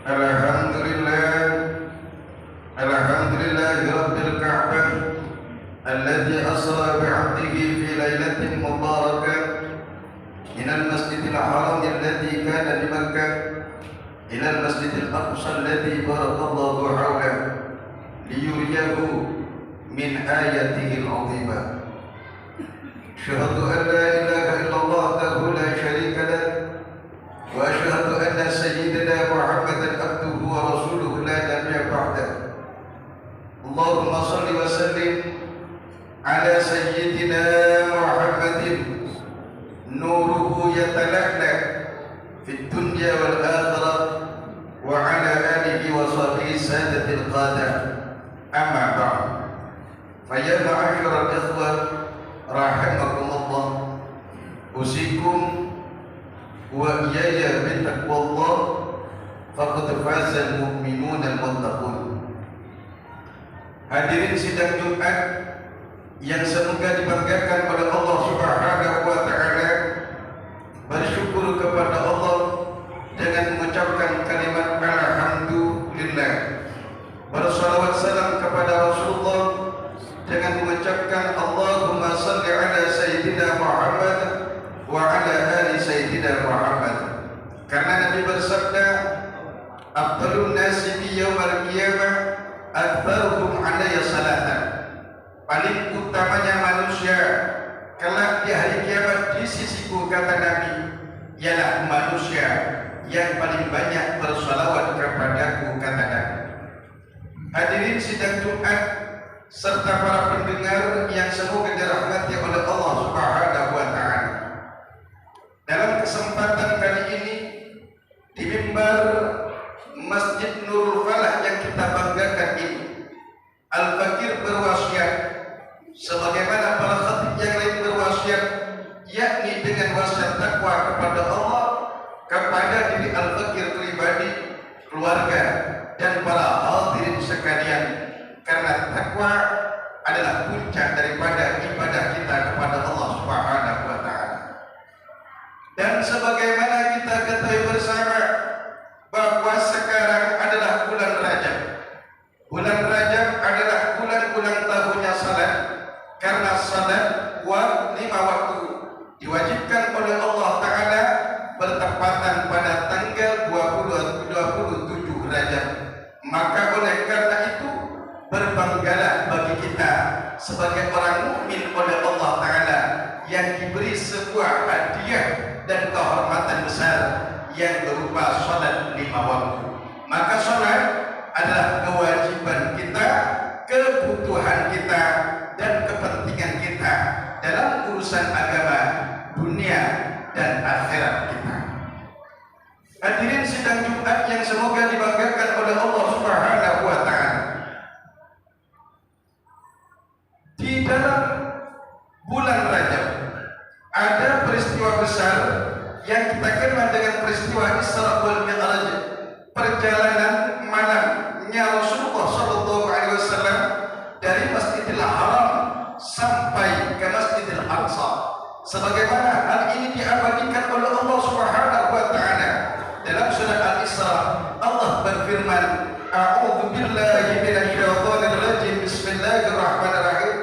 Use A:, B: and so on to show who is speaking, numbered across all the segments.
A: Alhamdulillah, alhamdulillahi rabbil ka'bah alladhi asra bi'abdihi fi laylatin mubarakah minal masjidil haram alladhi kana di Makkah ilal masjidil aqsa alladhi barakallahu hawlah liyuriyahu min ayatihi al-'azimah. Asyhadu an la ilaha illallah wahdahu la syarika lah wa asyhadu anna sayyidina Muhammadan abduhu wa rasuluhu la nabiyya ba'dah. Allahumma shalli wa sallim ala sayyidina Muhammadin nuruhu yatala'la fid dunya wal akhirah wa ala alihi wa sahbihi sadatil qadah. Amma ba'd. Fa ya ma'asyiral ikhwah rahimakumullah, usikum wa iyaya bitaqwallah faqad fazal mu'minun al-muttaqun. Hadirin sidang Jumat yang semoga dibanggakan oleh Allah Subhanahu wa taala, bersyukur kepada Allah dengan mengucapkan kalimat alhamdulillah, bersalawat salam kepada Rasulullah dengan mengucapkan Allahumma salli ala sayyidina Muhammad wa ala ali sayyidina Muhammad. Karena Nabi bersabda, afdalun nasi bi yaumil qiyamah aktsaruhum alayya salatan. Paling utamanya manusia kelak di hari kiamat di sisiku, kata Nabi, ialah manusia yang paling banyak bersalawat kepadaku, kata Nabi. Hadirin sidang Jumat serta para pendengar yang semoga dirahmati oleh Allah Subhanahu wa taala. Dalam kesempatan kali ini di mimbar Masjid Nurul Falah yang kita banggakan ini, Al-Fakir berwasiat sebagaimana para khatib yang lain berwasiat, yakni dengan wasiat takwa kepada Allah, kepada diri Al-Fakir pribadi, keluarga, dan para hadirin sekalian. Karena takwa adalah puncak daripada ibadah kita kepada Allah Subhanahu wa taala. Dan sebagaimana kita ketahui bersama bahwa sekarang adalah bulan Rajab. Bulan Rajab adalah bulan ulang tahunnya salat, karena salat lima waktu diwajibkan oleh Allah taala bertepatan pada tanggal 27 Rajab. Maka oleh karena itu berbanggalah bagi kita sebagai orang mukmin oleh Allah taala yang diberi sebuah hadiah dan kehormatan besar yang berupa salat 5 waktu. Maka salat adalah kewajiban kita, kebutuhan kita, dan kepentingan kita dalam urusan agama, dunia, dan akhirat kita. Hadirin sidang Jumat yang semoga dibanggakan oleh Allah Subhanahu wa taala. Di dalam bulan Rajab ada peristiwa besar yang kita kenal dengan peristiwa Isra wal Mi'raj, perjalanan malamnya Rasulullah sallallahu alaihi wasallam dari Masjidil Haram sampai ke Masjidil Aqsa. Sebagaimana hal ini diabadikan oleh Allah Subhanahu wa taala dalam surat Al-Isra. Allah berfirman, a'udzu billahi minasyaitonir rajim, bismillahirrahmanirrahim,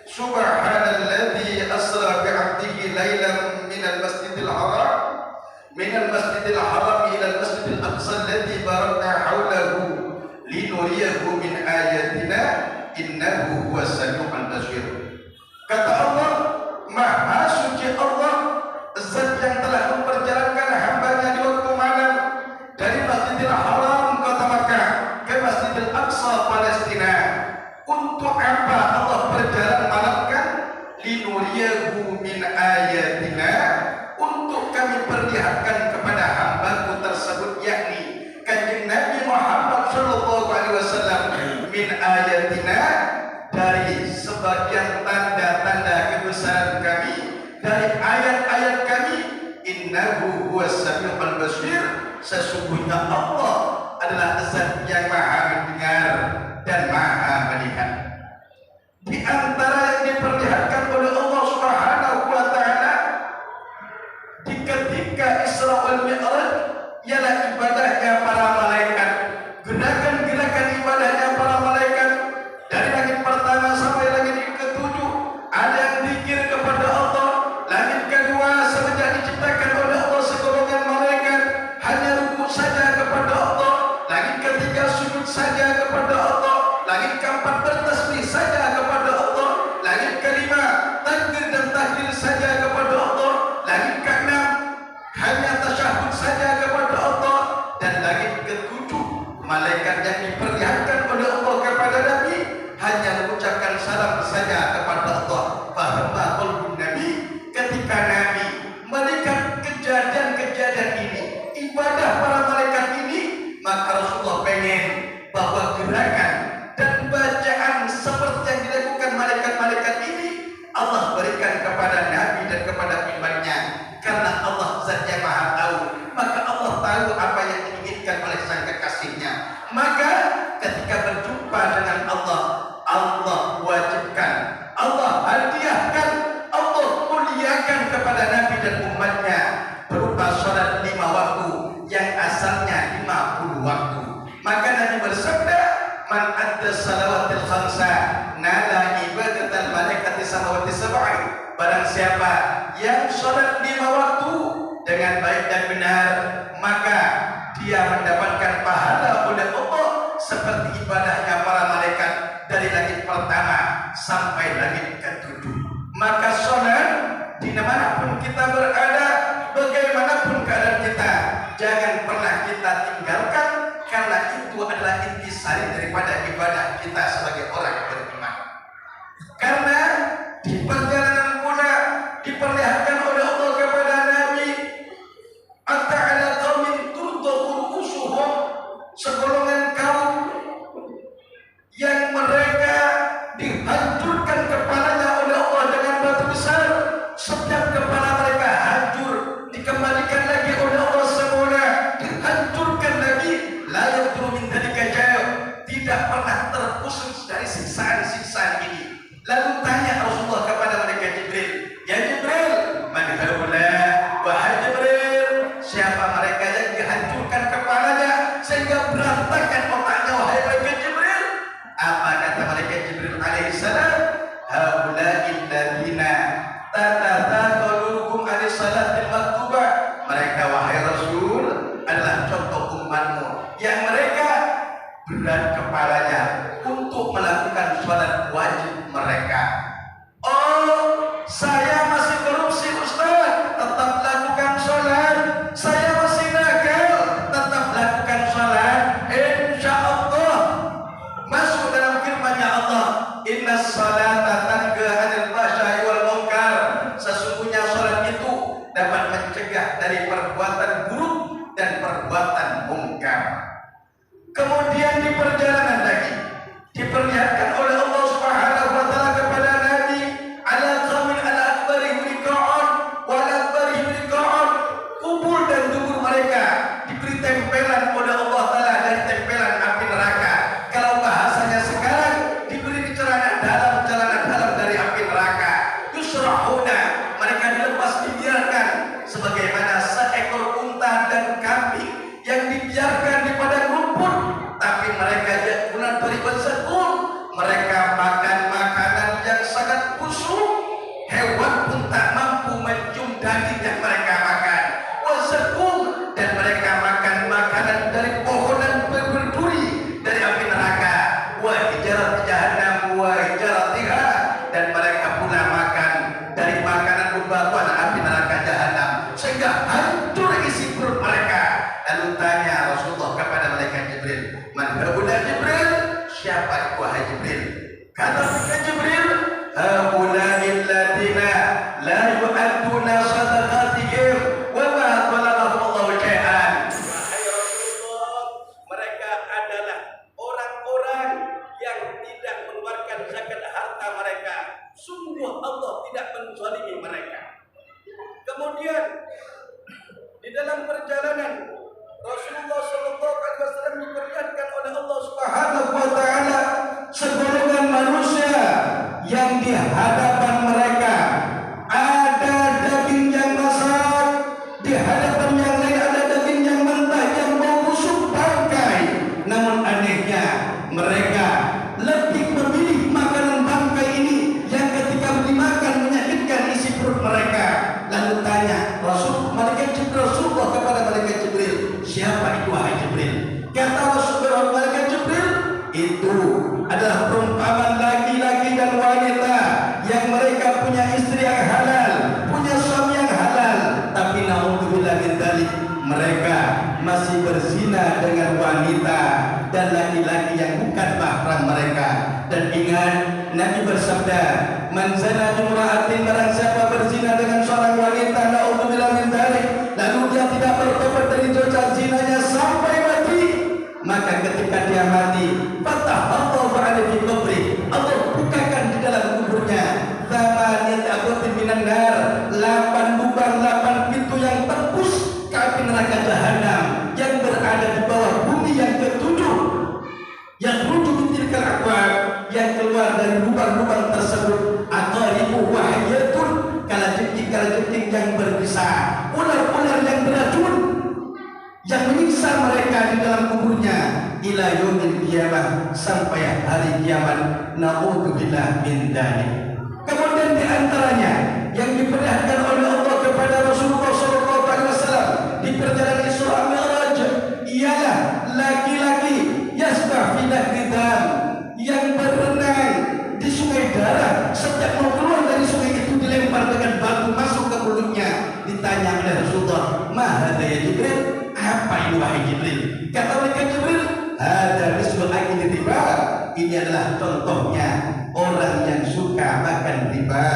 A: subhanalladzi asra bi'abdihi lailan minal masjidil haram ila al-masjidil aqsa alladzi barakna hawlahu linuriyahu min ayatina innahu huwas samiul basir. Kata Allah, Maha suci Allah, zat yang telah memperjalankan hambanya di waktu malam dari Masjidil Haram kota Makkah ke Masjidil Aqsa Palestina. Untuk apa Allah berjalan malamkan? Linuriyahu min ayatina, untuk kami perlihatkan kepada hambaku tersebut, yakni Kanjeng Nabi Muhammad sallallahu alaihi wasallam, min ayatina, dari sebagian tanda-tanda kebesaran kami, dari ayat-ayat kami, innahu huwas samiul basir, sesungguhnya Allah adalah zat yang maha mendengar dan maha melihat. Di antara yang diperlihatkan oleh Allah Subhanahu wa taala di ketika Isra wal Mi'raj ialah ibadahnya para malaikat saja kepada Allah, langit keempat bertasbih saja kepada Allah, langit kelima takbir dan tahlil saja kepada Allah, langit keenam hanya tasyahud saja kepada Allah, dan langit ketujuh malaikat yang diperlihatkan oleh Allah kepada Nabi hanya mengucapkan salam saja kepada Allah. Fahama qalbun Nabi, ketika Nabi melihat kejadian-kejadian ini, ibadah para malaikat ini, maka Rasulullah pengen bahwa gerakan dan bacaan seperti yang dilakukan malaikat-malaikat ini Allah berikan kepada Nabi dan kepada umatnya. Karena Allah zat yang maha tahu, maka Allah tahu apa yang diinginkan oleh sang kekasihnya. Maka ketika berjumpa dengan Allah, Allah wajibkan, Allah hadiahkan, Allah muliakan kepada Nabi dan umatnya berupa salat 5 waktu yang asalnya 50 waktu. Maka Nabi bersabda, man adda salawatil khamsa nala ibadatal malaikati samawati sab'i. Barang siapa yang salat 5 waktu dengan baik dan benar, maka dia mendapatkan pahala oleh Allah seperti ibadahnya para malaikat dari langit pertama sampai langit ketujuh. Maka salat dimanapun kita berada, bagaimanapun keadaan kita, jangan pernah kita tinggalkan, karena itu adalah intisari daripada ibadah kita sebagai orang yang beriman. Karena di perjalanan pula diperlihatkan oleh Allah kepada Nabi, ata'ala qaumin turdahu ru'usuhum, segolongan kaum yang mereka dihancurkan kepalanya oleh Allah dengan batu besar. Setiap kepala mereka hancur, dikembalikan lagi oleh Allah semula, dihancurkan lagi. La yadru min dzalika jauh, tidak pernah terputus dari siksaan-siksaan ini. Lalu tanya Rasulullah kepada malaikat Jibril, ya Jibril, man haula? Wahai Jibril, siapa mereka yang dihancurkan kepalanya sehingga berantakan otaknya, wahai malaikat Jibril? Apa kata malaikat Jibril alaihissalam? Haula'il ladzina tatataqalukum alis salatil maktubah. Mereka, wahai Rasul, adalah contoh umatmu yang mereka berat kepalanya untuk melakukan sholat wajib mereka. Oh, saya masih korupsi Ustaz, tetap lakukan sholat. Saya masih nakal, tetap lakukan sholat. Insya Allah masuk dalam firman-Nya Allah, inna salata tanha 'anil fahsya'i wal munkar. Sesungguhnya sholat itu dapat mencegah dari perbuatan buruk dan perbuatan mungkar. Kemudian di perjalanan lagi diperlihatkan oleh Allah Subhanahu wa taala kepada Nabi, ala qaumin ala akbarihim liqa'an wa ala akbarihim liqa'an. Kubur dan dubur mereka diberi tempelan oleh Allah taala dari tempelan api neraka. Kalau bahasanya sekarang, diberi celana dalam dari api neraka. Yusrahuna, mereka dilepas, dibiarkan sebagaimana seekor unta dan kambing yang dibiarkan di padang rumput, tapi mereka yakulan beribadah sekul, mereka makan makanan yang sangat busuk, hewan pun tak mampu mencium daging yang mereka makan. Wasekul, dan mereka makan makanan dari pohonan berduri dari api neraka. Wa hijarat jahannam wa hijaratiha, dan mereka pula makan dari makanan bebatuan api neraka jahannam sehingga hancur isi perut mereka. Lalu tanya Rasulullah kepada malaikat Jibril, man haula Jibril? Siapa itu wahai Jibril? Kata malaikat Jibril, haula'il ladzina la yu'adduna shadaqatihim wa ma talabahum Allahu syai'an. Wahai Rasulullah, mereka adalah orang-orang yang tidak mengeluarkan zakat harta mereka. Sungguh Allah tidak menzalimi mereka. Kemudian di dalam perjalanan Rasulullah SAW diperlihatkan oleh Allah Subhanahu wa taala segolongan manusia yang di hadapan mereka ada daging yang masak, di hadapan yang lain ada daging yang mentah yang bau busuk bangkai. Namun anehnya mereka lebih memilih makanan bangkai ini yang ketika dimakan menyakitkan isi perut mereka. Lalu tanya Rasulullah kepada malaikat Jibril, siapa itu wahai Jibril? Kata Rasulullah malaikat Jibril,
B: berzina dengan wanita dan laki-laki yang bukan mahram mereka. Dan ingat, Nabi bersabda, man zana bimra'atin, barang siapa berzina dengan seorang wanita, na'udzubillah min dzalik, lalu dia tidak bertobat dari dosa zinanya sampai mati, maka ketika dia mati, fatahallahu alaihi fi qabri, Allah bukakan di dalam kuburnya thamaniyat abwatin minan nar, 8 lubang, 8 pintu yang tembus ke api neraka jahanam yang berada di bawah bumi yang ketujuh, yang rujuk tilkal abwab, yang keluar dari lubang-lubang tersebut aqaribu wahiyatun, kalajengking yang berbisa, ular-ular yang beracun yang menyiksa mereka di dalam kuburnya ila yaumil qiyamah, sampai hari kiamat. Na'udzubillah min dzalik. Kemudian di antaranya yang diperlihatkan oleh Allah kepada Rasulullah SAW di perjalanan Isra Mi'raj ialah laki-laki yasbah fi nahri dam, yang berenang di sungai darah. Setiap mau keluar dari sungai itu dilempar dengan batu masuk ke mulutnya. Ditanya oleh Rasulullah, ma hadza ya Jibril, apa ini wahai Jibril? Kata mereka, Jibril, ada misbah akil riba, ini adalah contohnya orang yang suka makan riba.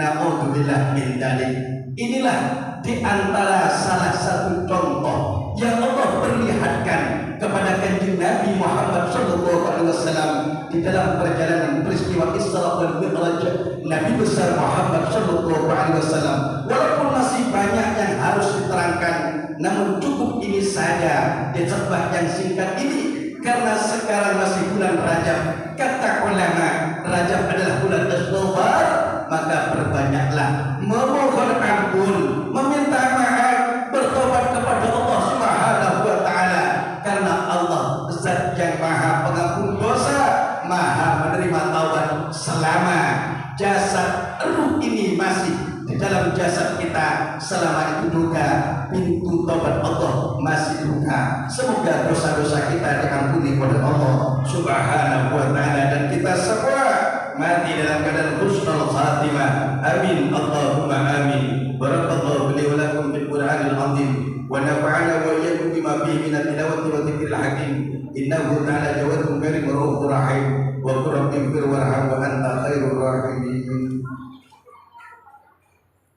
B: Na'udzubillah min dzalik. Inilah di antara salah satu contoh yang Allah perlihatkan kepada kanjeng Nabi Muhammad SAW di dalam perjalanan peristiwa Isra wal Mi'raj Nabi besar Muhammad SAW. Walaupun masih banyak yang harus diterangkan, namun cukup ini saja di khutbah yang singkat ini, karena sekarang masih bulan Rajab. Kata ulama, Rajab adalah bulan istighfar, maka berbanyaklah memohon ampun, meminta maaf, bertobat kepada Allah Subhanahu wa taala, karena Allah Zat yang Maha Pengampun dosa, Maha menerima taubat selama jasad ruh ini masih di dalam jasad kita. Selama itu juga pintu taubat Allah masih buka. Semoga dosa-dosa kita diampuni oleh Allah Subhanahu wa taala, dan kita semua mati dalam keadaan husnul khatimah. Amin Allahumma amin. Barakallahu li wa lakum fil Qur'anil azim wa nafa'ana wa iyyakum bima fihi min at-tilawati wa dzikril hakim. Innahu ta'ala jawadun karim rahim wa qur rabbi ighfir warham wa anta khairur rahimin.